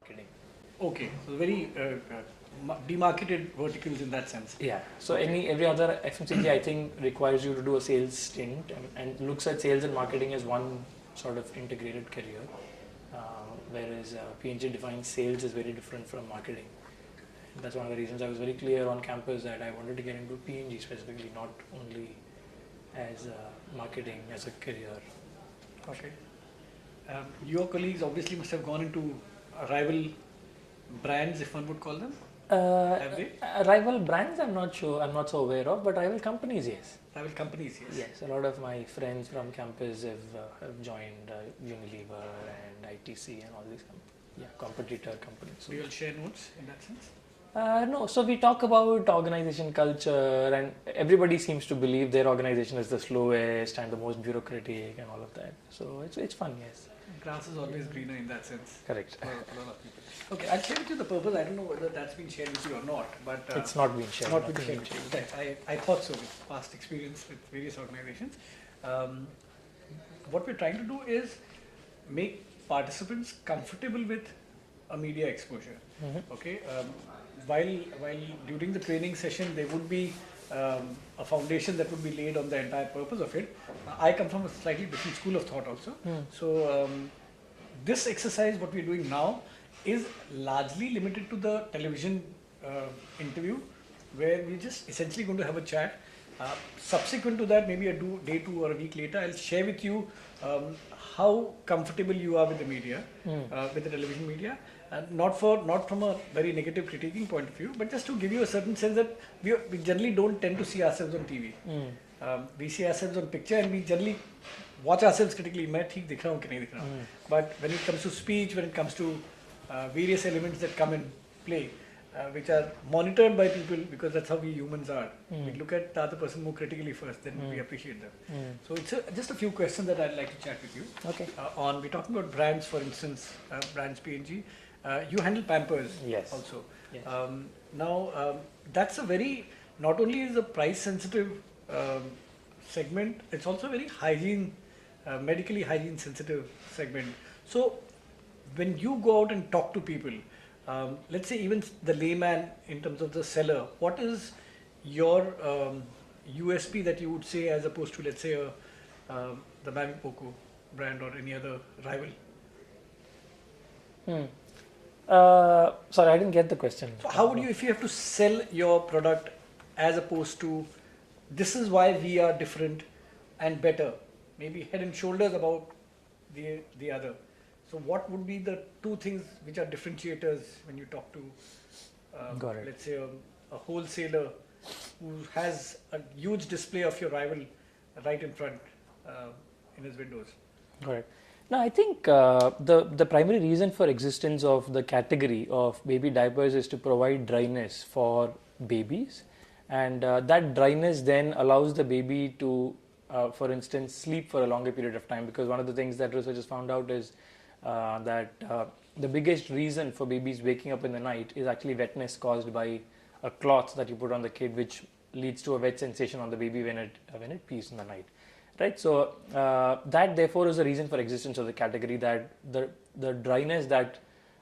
marketing. Okay, so very demarcated verticals in that sense. Yeah. So Okay. every other FMCG I think requires you to do a sales stint and looks at sales and marketing as one sort of integrated career, whereas P&G defines sales as very different from marketing. That's one of the reasons I was very clear on campus that I wanted to get into P&G specifically, not only as marketing as a career. Okay. Your colleagues obviously must have gone into rival brands, if one would call them. Have they? Rival brands, I'm not sure, I'm not so aware of, but rival companies, yes. Rival companies, yes. Yes, a lot of my friends from campus have joined Unilever and ITC and all these competitor companies. So you will share notes in that sense? No, so we talk about organization culture, and everybody seems to believe their organization is the slowest and the most bureaucratic and all of that. So it's fun, yes. Grass is always greener in that sense. Correct. For a lot of people. Okay, I'll share with you the purpose. I don't know whether that's been shared with you or not, but it's not been shared. Not been shared with you. Right. I thought so with past experience with various organizations. What we're trying to do is make participants comfortable with a media exposure. Mm-hmm. Okay. While during the training session there would be a foundation that would be laid on the entire purpose of it. I come from a slightly different school of thought also. So this exercise, what we're doing now, is largely limited to the television interview, where we're just essentially going to have a chat. Subsequent to that, maybe day two or a week later, I'll share with you how comfortable you are with the media, with the television media. Not from a very negative critiquing point of view, but just to give you a certain sense that we generally don't tend to see ourselves on TV. We see ourselves on picture and we generally watch ourselves critically. मैं ठीक दिख रहा हूँ कि नहीं दिख रहा हूँ. But when it comes to speech, when it comes to various elements that come in play, which are monitored by people because that's how we humans are. We look at the other person more critically first, then we appreciate them. So it's just a few questions that I'd like to chat with you. Okay. We're talking about brands, for instance, brands P&G. You handle Pampers Yes. also. Yes. Now, that's a very, not only is a price sensitive segment, it's also a very medically hygiene sensitive segment. So when you go out and talk to people, let's say even the layman in terms of the seller, what is your USP that you would say as opposed to, let's say, the Mami Poco brand or any other rival? Sorry, I didn't get the question. So how would you, if you have to sell your product as opposed to, this is why we are different and better, maybe head and shoulders about the other. So what would be the two things which are differentiators when you talk to, let's say, a wholesaler who has a huge display of your rival right in front in his windows? Got it. Now, I think the primary reason for existence of the category of baby diapers is to provide dryness for babies, and that dryness then allows the baby to, for instance, sleep for a longer period of time. Because one of the things that researchers found out is that the biggest reason for babies waking up in the night is actually wetness caused by a cloth that you put on the kid, which leads to a wet sensation on the baby when it pees in the night. Right, so that therefore is the reason for existence of the category, that the dryness that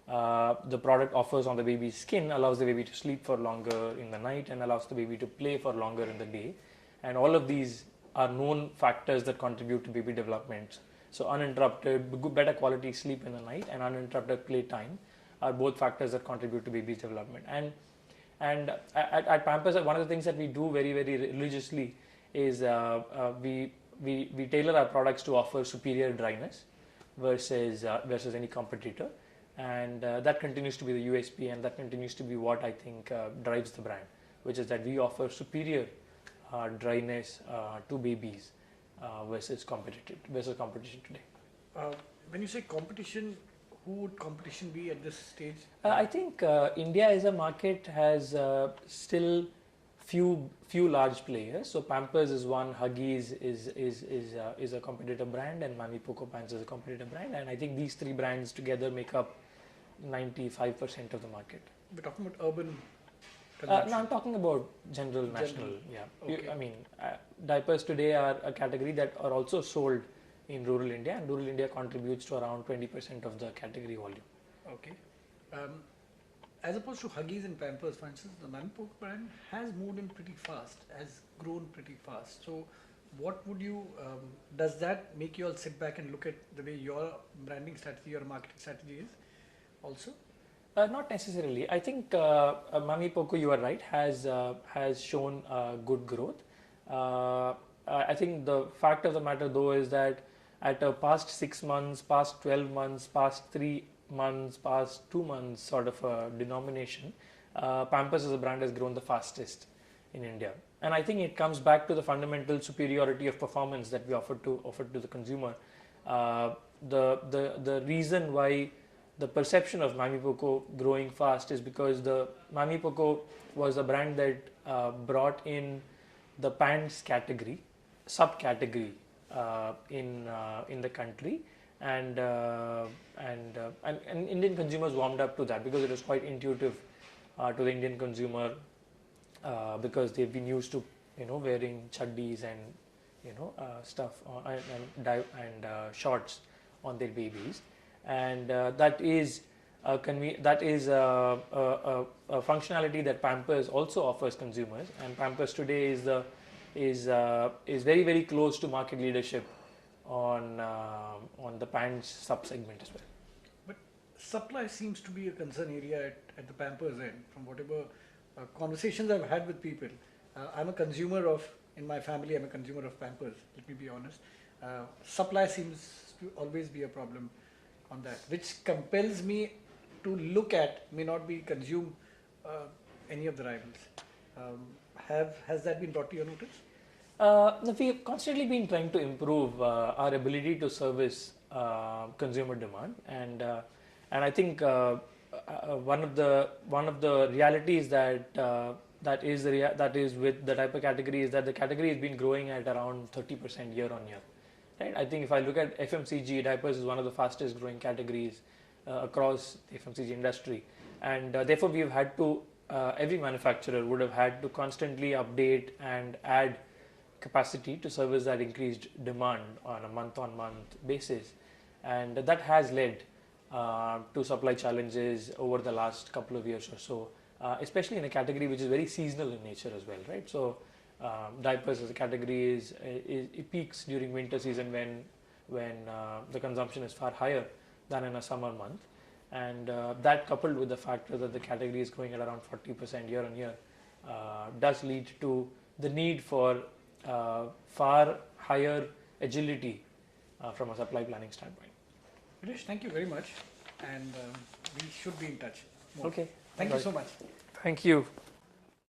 the product offers on the baby's skin allows the baby to sleep for longer in the night and allows the baby to play for longer in the day, and all of these are known factors that contribute to baby development. So uninterrupted, better quality sleep in the night and uninterrupted play time are both factors that contribute to baby's development. And at Pampers, one of the things that we do very, very religiously is we tailor our products to offer superior dryness versus any competitor, and that continues to be the USP, and that continues to be what I think drives the brand, which is that we offer superior dryness to babies versus competition today. When you say competition, who would competition be at this stage? I think India as a market has still few large players. So Pampers is one, Huggies is a competitor brand, and Mami Poco Pants is a competitor brand, and I think these three brands together make up 95% of the market. We're talking about urban consumption. No, I'm talking about general national. Yeah, Okay. Diapers today are a category that are also sold in rural India, and rural India contributes to around 20% of the category volume. Okay. Um, as opposed to Huggies and Pampers, for instance, the Mami Poco brand has moved in pretty fast, has grown pretty fast. So, what would you, does that make you all sit back and look at the way your branding strategy or marketing strategy is also? Not necessarily. I think Mami Poco, you are right, has shown good growth. I think the fact of the matter though is that at a past 6 months, past 12 months, past 3 months, past 2 months sort of a denomination, Pampers as a brand has grown the fastest in India. And I think it comes back to the fundamental superiority of performance that we offer to the consumer. The reason why the perception of Mami Poco growing fast is because the Mami Poco was a brand that brought in the pants category, subcategory in the country, and Indian consumers warmed up to that because it was quite intuitive to the Indian consumer because they've been used to wearing chaddis and stuff and shorts on their babies, and that is a functionality that Pampers also offers consumers, and Pampers today is very, very close to market leadership on the pants sub-segment as well. But supply seems to be a concern area at the Pampers end. From whatever conversations I've had with people, I'm a consumer of, in my family, I'm a consumer of Pampers, let me be honest. Supply seems to always be a problem on that, which compels me to look at, may not be consume any of the rivals. Has that been brought to your notice? We have constantly been trying to improve our ability to service consumer demand, and I think one of the realities that is with the diaper category is that the category has been growing at around 30% year on year. Right? I think if I look at FMCG, diapers is one of the fastest growing categories across the FMCG industry, and therefore we have had to every manufacturer would have had to constantly update and add capacity to service that increased demand on a month-on-month basis, and that has led to supply challenges over the last couple of years or so, especially in a category which is very seasonal in nature as well, right? So diapers as a category it peaks during winter season when the consumption is far higher than in a summer month, and that coupled with the fact that the category is growing at around 40% year on year does lead to the need for far higher agility from a supply planning standpoint. Vinesh, thank you very much, and we should be in touch more. Okay. Thank you so much. Thank you.